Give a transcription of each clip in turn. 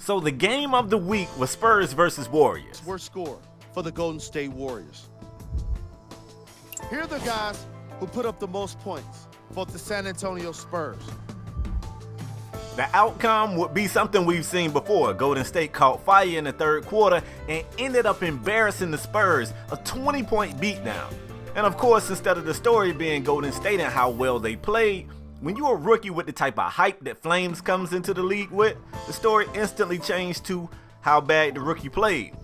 So the game of the week was Spurs versus Warriors. Worst score for the Golden State Warriors. Here are the guys who put up the most points for the San Antonio Spurs. The outcome would be something we've seen before. Golden State caught fire in the third quarter and ended up embarrassing the Spurs, a 20-point beatdown. And of course, instead of the story being Golden State and how well they played, when you're a rookie with the type of hype that Flames comes into the league with, the story instantly changed to how bad the rookie played,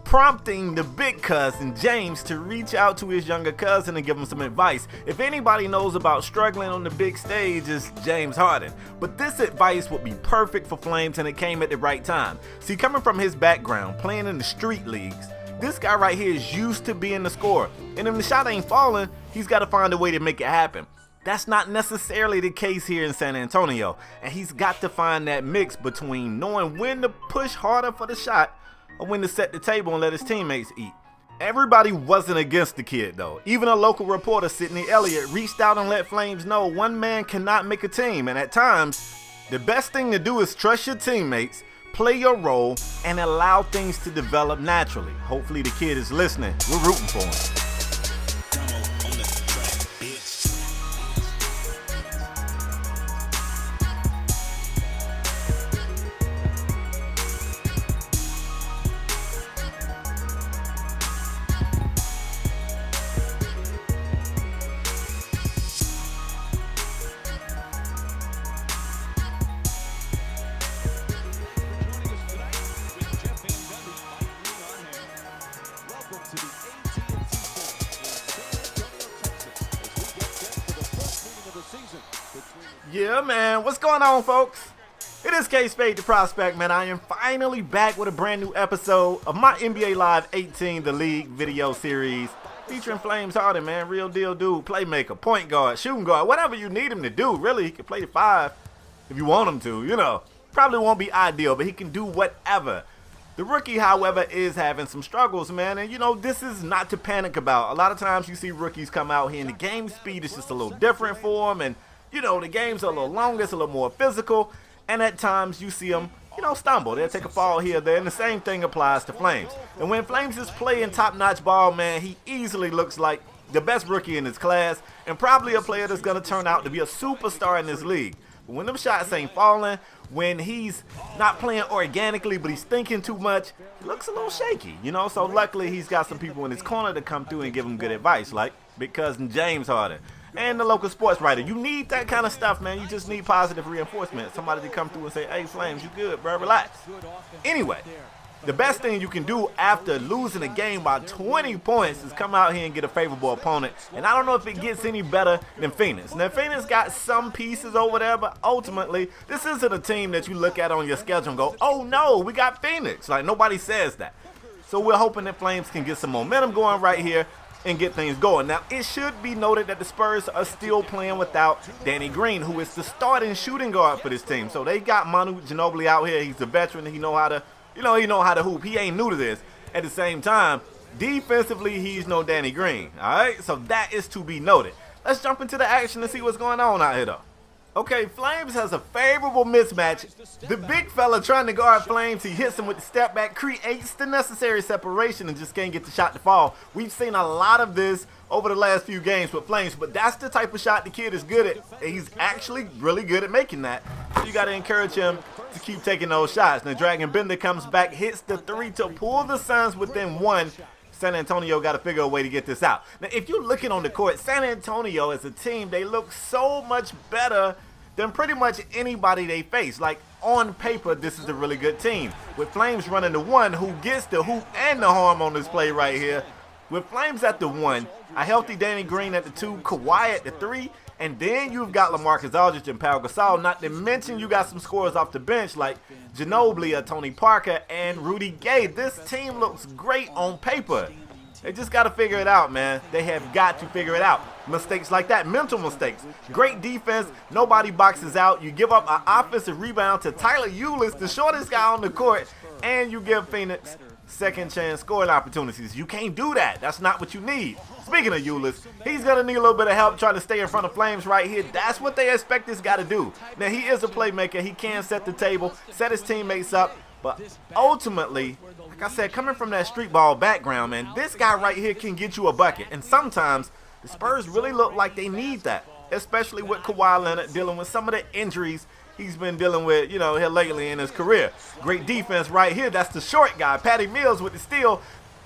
prompting the big cousin James to reach out to his younger cousin and give him some advice. If anybody knows about struggling on the big stage, it's James Harden. But this advice would be perfect for Flames, and it came at the right time. See, coming from his background, playing in the street leagues, this guy right here is used to being the scorer. And if the shot ain't falling, he's got to find a way to make it happen. That's not necessarily the case here in San Antonio. And he's got to find that mix between knowing when to push harder for the shot or when to set the table and let his teammates eat. Everybody wasn't against the kid though. Even a local reporter, Sidney Elliott, reached out and let Flames know one man cannot make a team. And at times, the best thing to do is trust your teammates, play your role, and allow things to develop naturally. Hopefully the kid is listening. We're rooting for him. Yeah, man, what's going on, folks? It is K-Spade the Prospect, man. I am finally back with a brand new episode of my NBA Live 18 The League video series featuring Flames Harden, man. Real deal dude, playmaker, point guard, shooting guard, whatever you need him to do, really. He can play the 5 if you want him to, you know. Probably won't be ideal, but he can do whatever. The rookie, however, is having some struggles, man, and you know, this is not to panic about. A lot of times you see rookies come out here and the game speed is just a little different for them, and you know, the game's a little longer, it's a little more physical, and at times you see them, you know, stumble. They'll take a fall here or there, and the same thing applies to Flames. And when Flames is playing top-notch ball, man, he easily looks like the best rookie in his class, and probably a player that's going to turn out to be a superstar in this league. But when them shots ain't falling, when he's not playing organically, but he's thinking too much, it looks a little shaky, you know? So luckily, he's got some people in his corner to come through and give him good advice, like big cousin James Harden and the local sports writer. You need that kind of stuff, man. You just need positive reinforcement. Somebody to come through and say, hey, Flames, you good, bro, relax. Anyway, the best thing you can do after losing a game by 20 points is come out here and get a favorable opponent. And I don't know if it gets any better than Phoenix. Now, Phoenix got some pieces over there, but ultimately, this isn't a team that you look at on your schedule and go, oh, no, we got Phoenix. Like, nobody says that. So we're hoping that Flames can get some momentum going right here and get things going. Now, it should be noted that the Spurs are still playing without Danny Green, who is the starting shooting guard for this team. So they got Manu Ginobili out here. He's a veteran. He know how to hoop. He ain't new to this. At the same time, defensively, he's no Danny Green. All right, so that is to be noted. Let's jump into the action and see what's going on out here, though. Okay, Flames has a favorable mismatch. The big fella trying to guard Flames, he hits him with the step back, creates the necessary separation and just can't get the shot to fall. We've seen a lot of this over the last few games with Flames, but that's the type of shot the kid is good at. He's actually really good at making that. So you got to encourage him to keep taking those shots. Now, Dragon Bender comes back, hits the 3 to pull the Suns within 1. San Antonio got to figure a way to get this out. Now, if you're looking on the court, San Antonio as a team, they look so much better than pretty much anybody they face. Like, on paper, this is a really good team. With Flames running the 1, who gets the hoop and the harm on this play right here. With Flames at the 1, a healthy Danny Green at the 2, Kawhi at the 3, and then you've got LaMarcus Aldridge and Pau Gasol, not to mention you got some scorers off the bench like Ginobili, Tony Parker, and Rudy Gay. This team looks great on paper. They just got to figure it out, man. They have got to figure it out. Mistakes like that, mental mistakes. Great defense, nobody boxes out. You give up an offensive rebound to Tyler Ulis, the shortest guy on the court, and you give Phoenix second chance scoring opportunities. You can't do that. That's not what you need. Speaking of Ulis, he's going to need a little bit of help trying to stay in front of Flames right here. That's what they expect this guy to do. Now, he is a playmaker. He can set the table, set his teammates up. But ultimately, like I said, coming from that street ball background, man, this guy right here can get you a bucket. And sometimes the Spurs really look like they need that, especially with Kawhi Leonard dealing with some of the injuries he's been dealing with, you know, here lately in his career. Great defense right here. That's the short guy. Patty Mills with the steal.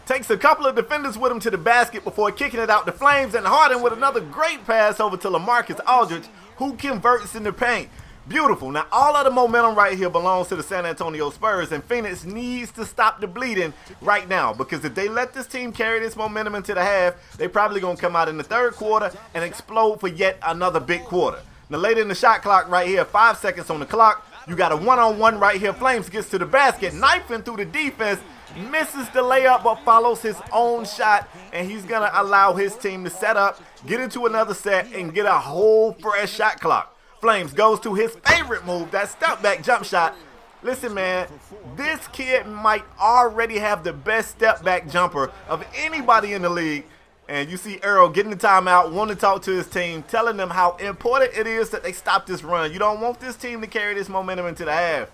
Takes a couple of defenders with him to the basket before kicking it out to Flames. And Harden with another great pass over to LaMarcus Aldridge, who converts in the paint. Beautiful. Now, all of the momentum right here belongs to the San Antonio Spurs, and Phoenix needs to stop the bleeding right now, because if they let this team carry this momentum into the half, they probably going to come out in the third quarter and explode for yet another big quarter. Now, later in the shot clock right here, 5 seconds on the clock, you got a one-on-one right here. Flames gets to the basket, knifing through the defense, misses the layup, but follows his own shot, and he's going to allow his team to set up, get into another set, and get a whole fresh shot clock. Flames goes to his favorite move, that step-back jump shot. Listen, man, this kid might already have the best step-back jumper of anybody in the league. And you see Earl getting the timeout, wanting to talk to his team, telling them how important it is that they stop this run. You don't want this team to carry this momentum into the half.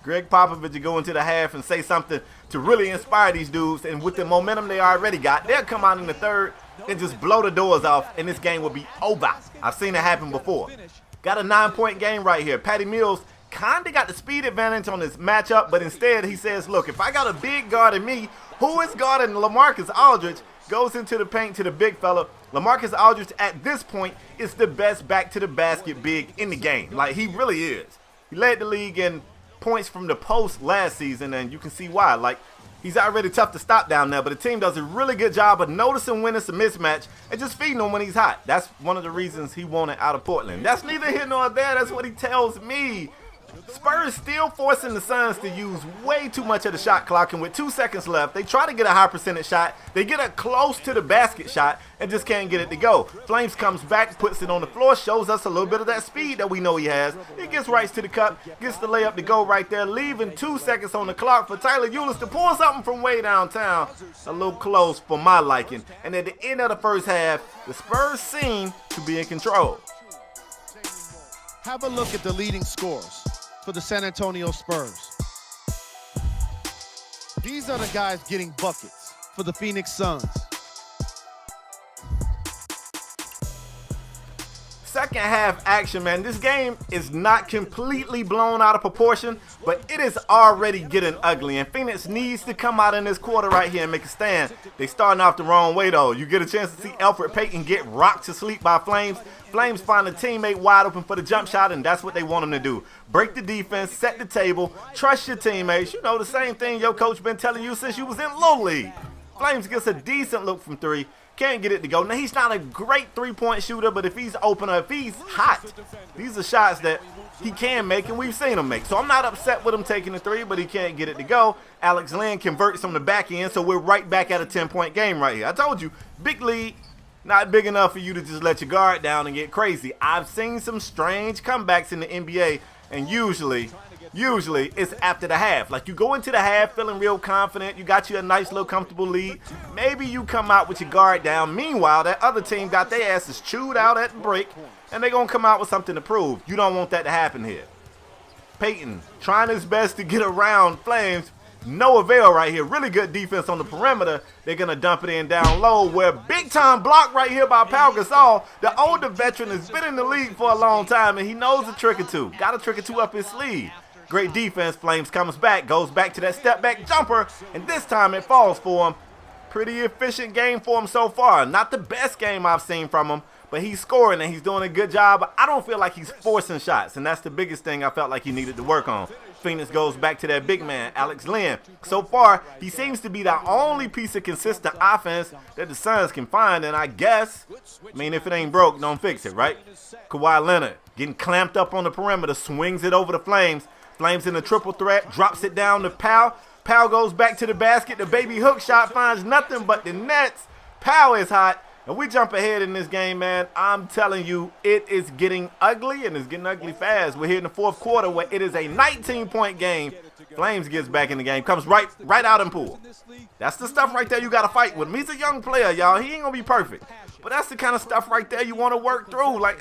Greg Popovich to go into the half and say something to really inspire these dudes. And with the momentum they already got, they'll come out in the third and just blow the doors off, and this game will be over. I've seen it happen before. Got a 9-point game right here. Patty Mills kind of got the speed advantage on this matchup, but instead he says, look, if I got a big guarding me, who is guarding LaMarcus Aldridge? Goes into the paint to the big fella. LaMarcus Aldridge at this point is the best back-to-the-basket big in the game. Like, he really is. He led the league in points from the post last season, and you can see why. Like, he's already tough to stop down there, but the team does a really good job of noticing when it's a mismatch and just feeding him when he's hot. That's one of the reasons he wanted out of Portland. That's neither here nor there. That's what he tells me. Spurs still forcing the Suns to use way too much of the shot clock, and with 2 seconds left, they try to get a high percentage shot. They get a close to the basket shot and just can't get it to go. Flames comes back, puts it on the floor, shows us a little bit of that speed that we know he has. He gets right to the cup, gets the layup to go right there, leaving 2 seconds on the clock for Tyler Ulis to pull something from way downtown. A little close for my liking. And at the end of the first half, the Spurs seem to be in control. Have a look at the leading scores for the San Antonio Spurs. These are the guys getting buckets for the Phoenix Suns. Second half action, man. This game is not completely blown out of proportion, but it is already getting ugly, and Phoenix needs to come out in this quarter right here and make a stand. They starting off the wrong way, though. You get a chance to see Elfrid Payton get rocked to sleep by Flames. Flames find a teammate wide open for the jump shot, and that's what they want him to do. Break the defense, set the table, trust your teammates. You know, the same thing your coach been telling you since you was in Little League. Flames gets a decent look from three. Can't get it to go. Now, he's not a great three-point shooter, but if he's open or if he's hot, these are shots that he can make, and we've seen him make. So I'm not upset with him taking the three, but he can't get it to go. Alex Len converts on the back end, so we're right back at a 10-point game right here. I told you, big lead, not big enough for you to just let your guard down and get crazy. I've seen some strange comebacks in the NBA, and usually it's after the half. Like, you go into the half feeling real confident. You got you a nice little comfortable lead. Maybe you come out with your guard down. Meanwhile, that other team got their asses chewed out at the break, and they're going to come out with something to prove. You don't want that to happen here. Payton trying his best to get around Flames. No avail right here. Really good defense on the perimeter. They're going to dump it in down low, where big-time block right here by Pau Gasol. The older veteran has been in the league for a long time, and he knows a trick or two. Got a trick or two up his sleeve. Great defense. Flames comes back, goes back to that step-back jumper, and this time it falls for him. Pretty efficient game for him so far. Not the best game I've seen from him, but he's scoring and he's doing a good job. I don't feel like he's forcing shots, and that's the biggest thing I felt like he needed to work on. Phoenix goes back to that big man, Alex Len. So far, he seems to be the only piece of consistent offense that the Suns can find, and I guess, if it ain't broke, don't fix it, right? Kawhi Leonard getting clamped up on the perimeter, swings it over the Flames. Flames in a triple threat, drops it down to Pau. Pau goes back to the basket. The baby hook shot finds nothing but the nets. Pau is hot, and we jump ahead in this game, man. I'm telling you, it is getting ugly, and it's getting ugly fast. We're here in the fourth quarter where it is a 19-point game Flames gets back in the game, comes right out and pull. That's the stuff right there you got to fight with him. He's a young player, y'all. He ain't going to be perfect. But that's the kind of stuff right there you want to work through. Like,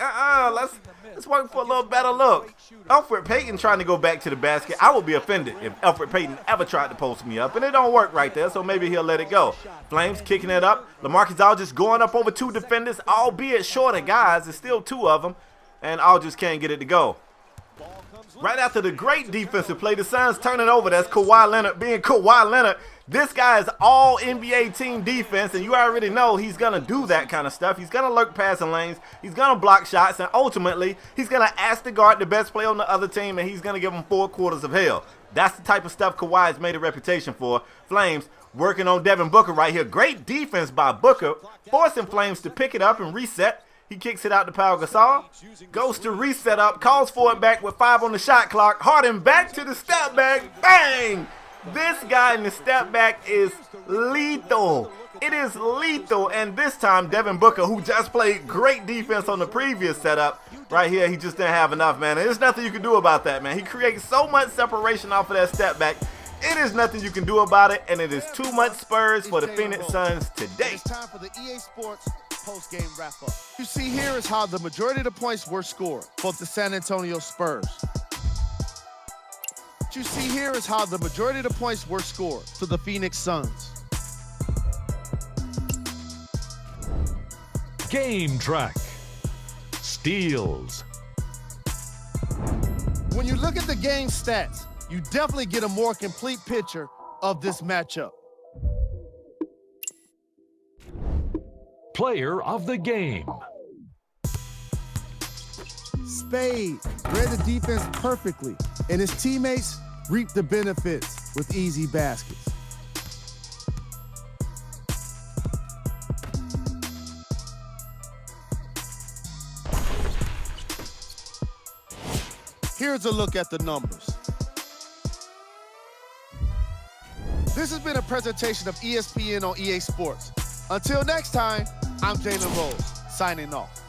let's work for a little better look. Elfrid Payton trying to go back to the basket. I would be offended if Elfrid Payton ever tried to post me up. And it don't work right there, so maybe he'll let it go. Flames kicking it up. LaMarcus Aldridge going up over 2 defenders, albeit shorter guys. There's still 2 of them. And Aldridge can't get it to go. Right after the great defensive play, the Suns turn it over. That's Kawhi Leonard being Kawhi Leonard. This guy is all NBA team defense, and you already know he's going to do that kind of stuff. He's going to lurk passing lanes. He's going to block shots, and ultimately, he's going to ask to guard the best player on the other team, and he's going to give him 4 quarters of hell. That's the type of stuff Kawhi has made a reputation for. Flames working on Devin Booker right here. Great defense by Booker, forcing Flames to pick it up and reset. He kicks it out to Pau Gasol, goes to reset up, calls for it back with 5 on the shot clock. Harden back to the step back, bang! This guy in the step back is lethal. It is lethal, and this time Devin Booker, who just played great defense on the previous setup, right here, he just didn't have enough, man. And there's nothing you can do about that, man. He creates so much separation off of that step back. It is nothing you can do about it, and it is too much Spurs for the Phoenix Suns today. It's time for the EA Sports post-game wrap-up. You see here is how the majority of the points were scored for the San Antonio Spurs. What you see here is how the majority of the points were scored for the Phoenix Suns. Game track. Steals. When you look at the game stats, you definitely get a more complete picture of this matchup. Player of the game. Spade read the defense perfectly, and his teammates reaped the benefits with easy baskets. Here's a look at the numbers. This has been a presentation of ESPN on EA Sports. Until next time, I'm Jalen Rose, signing off.